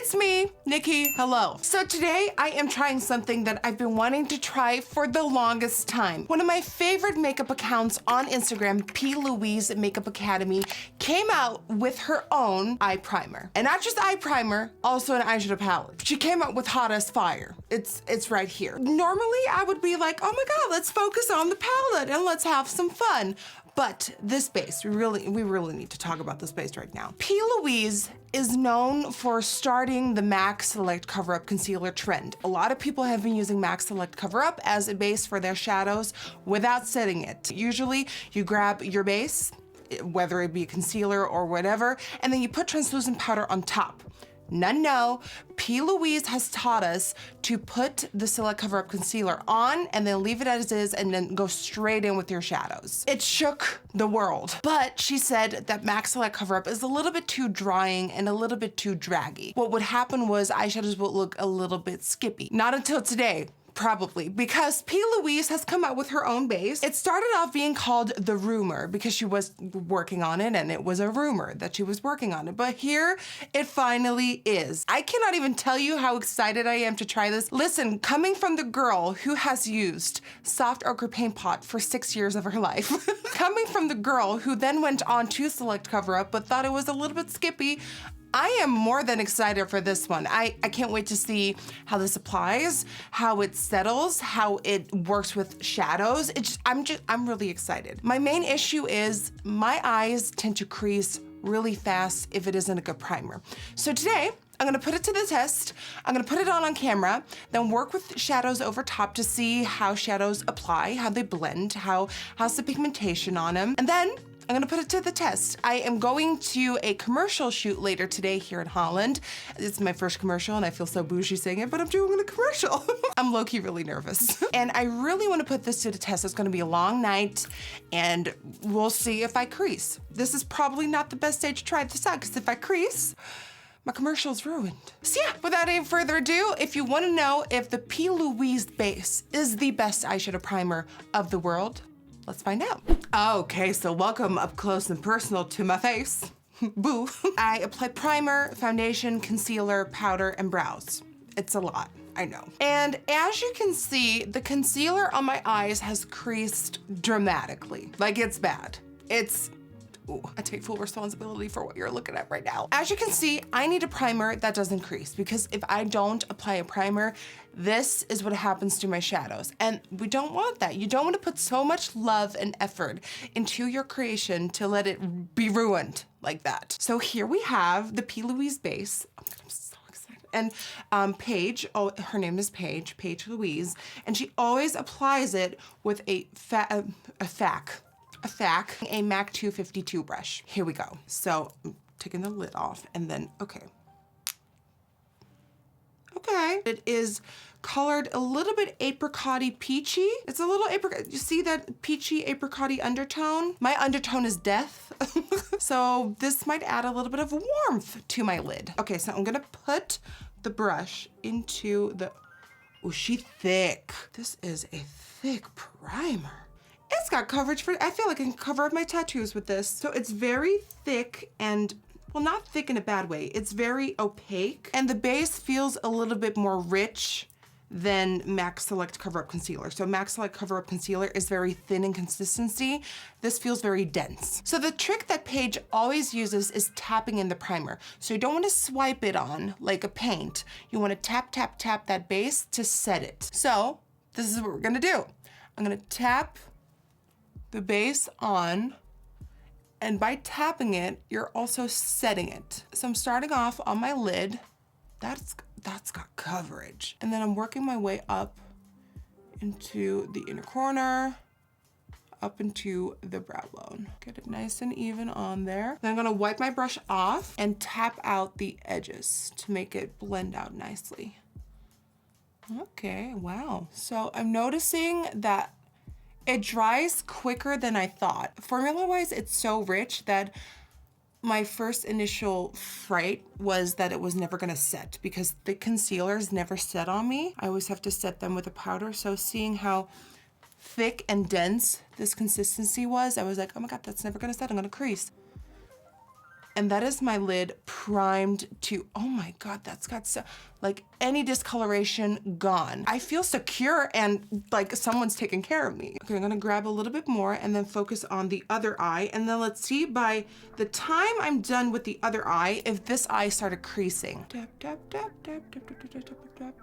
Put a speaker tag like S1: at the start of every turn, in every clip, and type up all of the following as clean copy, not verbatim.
S1: It's me, Nikki. Hello. So today I am trying something that I've been wanting to try for the longest time. One of my favorite makeup accounts on Instagram, P.Louise Makeup Academy, came out with her own eye primer. And not just eye primer, also an eyeshadow palette. She came out with Hot as Fire. It's right here. Normally I would be like, oh my God, let's focus on the palette and let's have some fun. But this base, we really need to talk about this base right now. P.Louise is known for starting the MAC Select Cover Up Concealer trend. A lot of people have been using MAC Select Cover Up as a base for their shadows without setting it. Usually you grab your base, whether it be concealer or whatever, and then you put translucent powder on top. No, P.Louise has taught us to put the Select Cover Up Concealer on and then leave it as is and then go straight in with your shadows. It shook the world, but she said that MAC Select Cover Up is a little bit too drying and a little bit too draggy. What would happen was eyeshadows would look a little bit skippy. Not until today. Probably, because P.Louise has come out with her own base. It started off being called the Rumour because she was working on it and it was a rumor that she was working on it. But here it finally is. I cannot even tell you how excited I am to try this. Listen, coming from the girl who has used Soft Ochre Paint Pot for 6 years of her life, coming from the girl who then went on to Select Cover Up but thought it was a little bit skippy, I am more than excited for this one. I can't wait to see how this applies, how it settles, how it works with shadows. I'm really excited. My main issue is my eyes tend to crease really fast if it isn't a good primer. So today, I'm gonna put it to the test. I'm gonna put it on camera, then work with shadows over top to see how shadows apply, how they blend, how's the pigmentation on them. And then I'm gonna put it to the test. I am going to a commercial shoot later today here in Holland. It's my first commercial and I feel so bougie saying it, but I'm doing a commercial. I'm low-key really nervous. And I really wanna put this to the test. It's gonna be a long night and we'll see if I crease. This is probably not the best day to try this out because if I crease, my commercial's ruined. So yeah, without any further ado, if you wanna know if the P.Louise base is the best eyeshadow primer of the world, let's find out. Okay, so welcome up close and personal to my face. Boo. I apply primer, foundation, concealer, powder, and brows. It's a lot, I know. And as you can see, the concealer on my eyes has creased dramatically. Like, it's bad. Ooh, I take full responsibility for what you're looking at right now. As you can see, I need a primer that doesn't crease because if I don't apply a primer, this is what happens to my shadows. And we don't want that. You don't want to put so much love and effort into your creation to let it be ruined like that. So here we have the P.Louise base. I'm so excited. And Paige, oh, her name is Paige Louise, and she always applies it with a MAC 252 brush. Here we go. So I'm taking the lid off and then, okay. It is colored a little bit apricot-y peachy. It's a little apricot. You see that peachy apricot-y undertone? My undertone is death. So this might add a little bit of warmth to my lid. Okay, so I'm gonna put the brush into the, oh, she's thick. This is a thick primer. It's got coverage for, I feel like I can cover up my tattoos with this. So it's very thick and, well, not thick in a bad way. It's very opaque. And the base feels a little bit more rich than MAC Select Cover Up Concealer. So MAC Select Cover Up Concealer is very thin in consistency. This feels very dense. So the trick that Paige always uses is tapping in the primer. So you don't want to swipe it on like a paint. You want to tap, tap, tap that base to set it. So this is what we're gonna do. I'm gonna tap the base on, and by tapping it, you're also setting it. So I'm starting off on my lid. That's got coverage. And then I'm working my way up into the inner corner, up into the brow bone. Get it nice and even on there. Then I'm gonna wipe my brush off and tap out the edges to make it blend out nicely. Okay, wow. So I'm noticing that it dries quicker than I thought. Formula-wise, it's so rich that my first initial fright was that it was never gonna set because the concealers never set on me. I always have to set them with a powder. So seeing how thick and dense this consistency was, I was like, oh my God, that's never gonna set, I'm gonna crease. And that is my lid primed to, oh my God, that's got so, like any discoloration gone. I feel secure and like someone's taking care of me. Okay, I'm gonna grab a little bit more and then focus on the other eye. And then let's see by the time I'm done with the other eye, if this eye started creasing. Tap, tap, tap, tap, tap, tap, tap, tap, tap.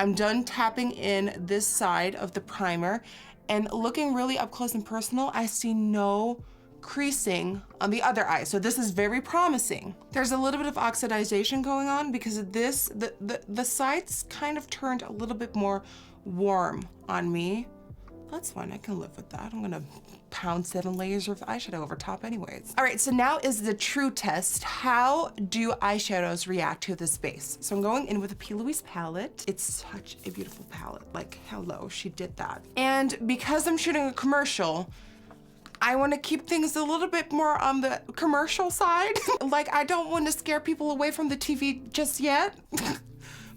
S1: I'm done tapping in this side of the primer, and looking really up close and personal, I see no creasing on the other eye. So this is very promising. There's a little bit of oxidization going on because of this, the sides kind of turned a little bit more warm on me. That's fine, I can live with that. I'm gonna pound 7 layers of eyeshadow over top anyways. All right, so now is the true test. How do eyeshadows react to this base? So I'm going in with a P.Louise palette. It's such a beautiful palette. Like, hello, she did that. And because I'm shooting a commercial, I wanna keep things a little bit more on the commercial side. Like, I don't wanna scare people away from the TV just yet.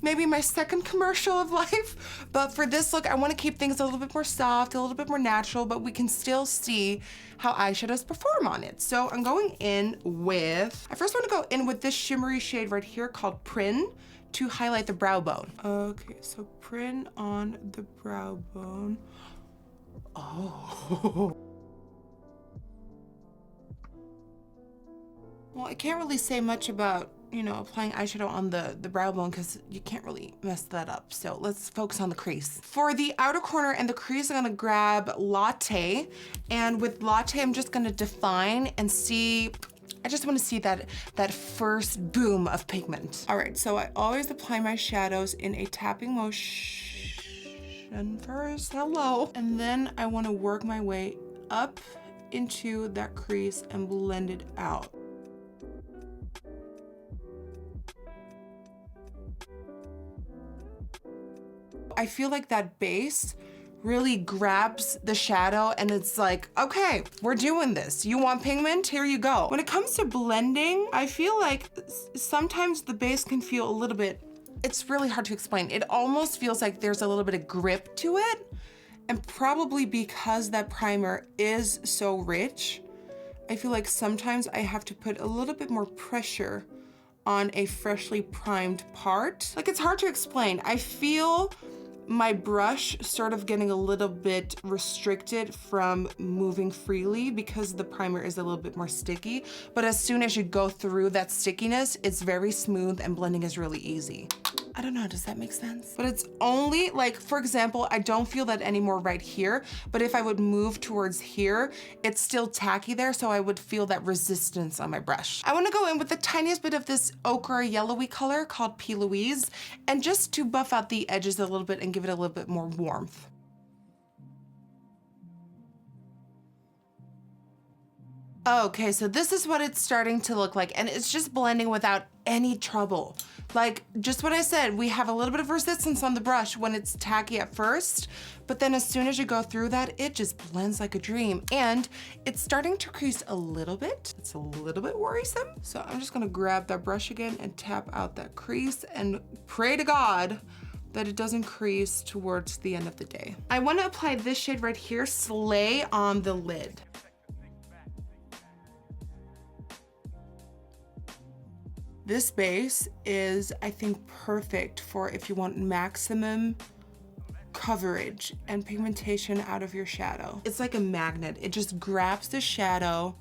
S1: Maybe my second commercial of life. But for this look, I wanna keep things a little bit more soft, a little bit more natural, but we can still see how eyeshadows perform on it. So I'm going in with, I first wanna go in with this shimmery shade right here called Prin to highlight the brow bone. Okay, so Prin on the brow bone. Oh. Well, I can't really say much about, you know, applying eyeshadow on the brow bone because you can't really mess that up. So let's focus on the crease. For the outer corner and the crease, I'm gonna grab Latte. And with Latte, I'm just gonna define and see, I just wanna see that first boom of pigment. All right, so I always apply my shadows in a tapping motion first, hello. And then I wanna work my way up into that crease and blend it out. I feel like that base really grabs the shadow and it's like, okay, we're doing this. You want pigment? Here you go. When it comes to blending, I feel like sometimes the base can feel a little bit, it's really hard to explain. It almost feels like there's a little bit of grip to it. And probably because that primer is so rich, I feel like sometimes I have to put a little bit more pressure on a freshly primed part. Like, it's hard to explain. I feel my brush sort of getting a little bit restricted from moving freely because the primer is a little bit more sticky. But as soon as you go through that stickiness, it's very smooth and blending is really easy. I don't know, does that make sense? But it's only like, for example, I don't feel that anymore right here, but if I would move towards here, it's still tacky there, so I would feel that resistance on my brush. I wanna go in with the tiniest bit of this ochre yellowy color called P.Louise, and just to buff out the edges a little bit and give it a little bit more warmth. Okay, so this is what it's starting to look like, and it's just blending without any trouble. Like, just what I said, we have a little bit of resistance on the brush when it's tacky at first, but then as soon as you go through that, it just blends like a dream. And it's starting to crease a little bit. It's a little bit worrisome. So I'm just gonna grab that brush again and tap out that crease and pray to God that it doesn't crease towards the end of the day. I wanna apply this shade right here, Slay, on the lid. This base is, I think, perfect for if you want maximum coverage and pigmentation out of your shadow. It's like a magnet. It just grabs the shadow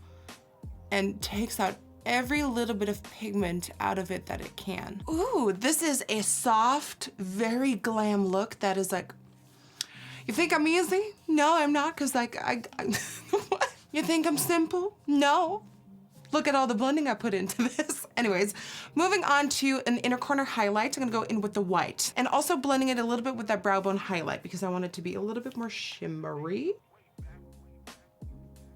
S1: and takes out every little bit of pigment out of it that it can. Ooh, this is a soft, very glam look that is like, you think I'm easy? No, I'm not, because like, what? You think I'm simple? No. Look at all the blending I put into this. Anyways, moving on to an inner corner highlight. I'm gonna go in with the white and also blending it a little bit with that brow bone highlight because I want it to be a little bit more shimmery.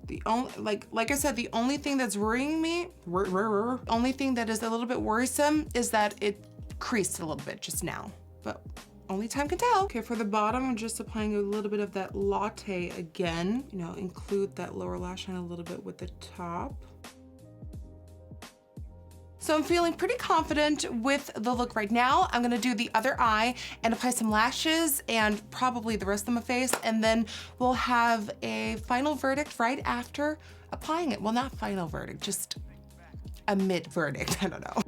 S1: The only, like I said, the only thing that's worrying me, only thing that is a little bit worrisome is that it creased a little bit just now, but only time can tell. Okay, for the bottom, I'm just applying a little bit of that Latte again. You know, include that lower lash line a little bit with the top. So I'm feeling pretty confident with the look right now. I'm gonna do the other eye and apply some lashes and probably the rest of my face, and then we'll have a final verdict right after applying it. Well, not final verdict, just a mid verdict, I don't know.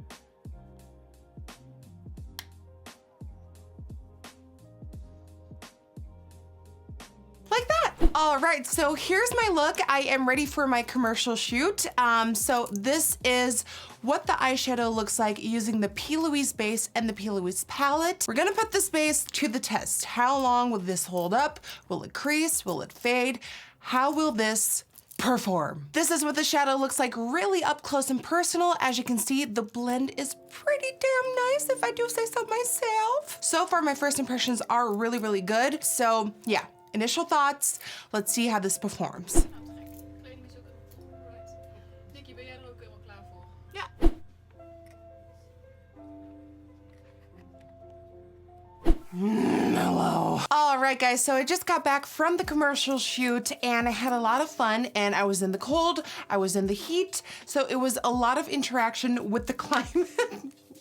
S1: Like that. All right, so here's my look. I am ready for my commercial shoot. So this is what the eyeshadow looks like using the P.Louise base and the P.Louise palette. We're gonna put this base to the test. How long will this hold up? Will it crease? Will it fade? How will this perform? This is what the shadow looks like really up close and personal. As you can see, the blend is pretty damn nice, if I do say so myself. So far, my first impressions are really, really good. So yeah, initial thoughts. Let's see how this performs. Yeah. Hello. All right, guys, so I just got back from the commercial shoot and I had a lot of fun, and I was in the cold, I was in the heat, so it was a lot of interaction with the climate.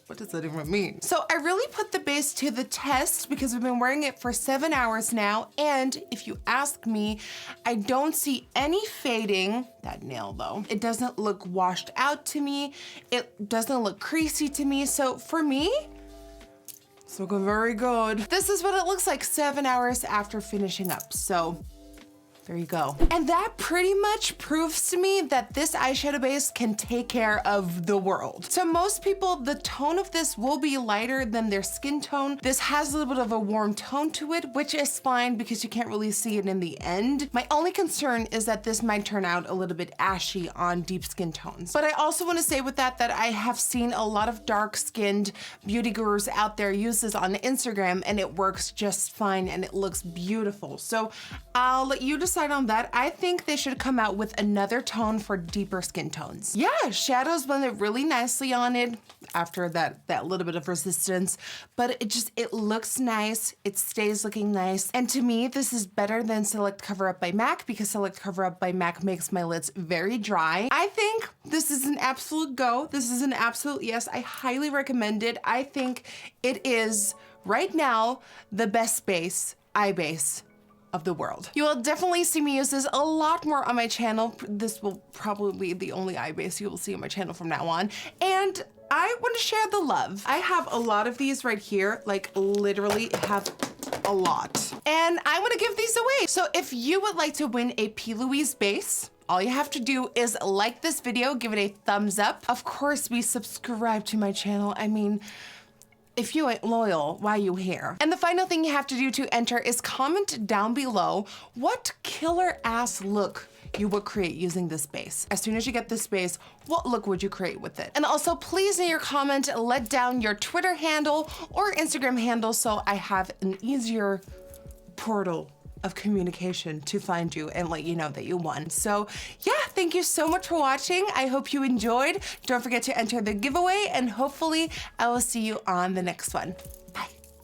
S1: What does that even mean? So I really put the base to the test because we've been wearing it for 7 hours now, and if you ask me, I don't see any fading. That nail though, it doesn't look washed out to me. It doesn't look creasy to me. So for me, it's looking very good. This is what it looks like 7 hours after finishing up. So there you go. And that pretty much proves to me that this eyeshadow base can take care of the world. So most people, the tone of this will be lighter than their skin tone. This has a little bit of a warm tone to it, which is fine because you can't really see it in the end. My only concern is that this might turn out a little bit ashy on deep skin tones. But I also want to say with that I have seen a lot of dark-skinned beauty gurus out there use this on Instagram, and it works just fine and it looks beautiful. So I'll let you decide on that. I think they should come out with another tone for deeper skin tones. Yeah, shadows blended really nicely on it after that little bit of resistance, but it looks nice. It stays looking nice. And to me, this is better than Select Cover Up by MAC because Select Cover Up by MAC makes my lids very dry. I think this is an absolute go. This is an absolute yes. I highly recommend it. I think it is right now the best eye base of the world. You will definitely see me use this a lot more on my channel. This will probably be the only eye base you will see on my channel from now on. And I want to share the love. I have a lot of these right here, like literally have a lot. And I want to give these away. So if you would like to win a P.Louise base, all you have to do is like this video, give it a thumbs up. Of course, be subscribed to my channel. I mean, if you ain't loyal, why you here? And the final thing you have to do to enter is comment down below what killer ass look you would create using this base. As soon as you get this base, what look would you create with it? And also please in your comment, let down your Twitter handle or Instagram handle so I have an easier portal of communication to find you and let you know that you won. So yeah, thank you so much for watching. I hope you enjoyed. Don't forget to enter the giveaway and hopefully I will see you on the next one. Bye.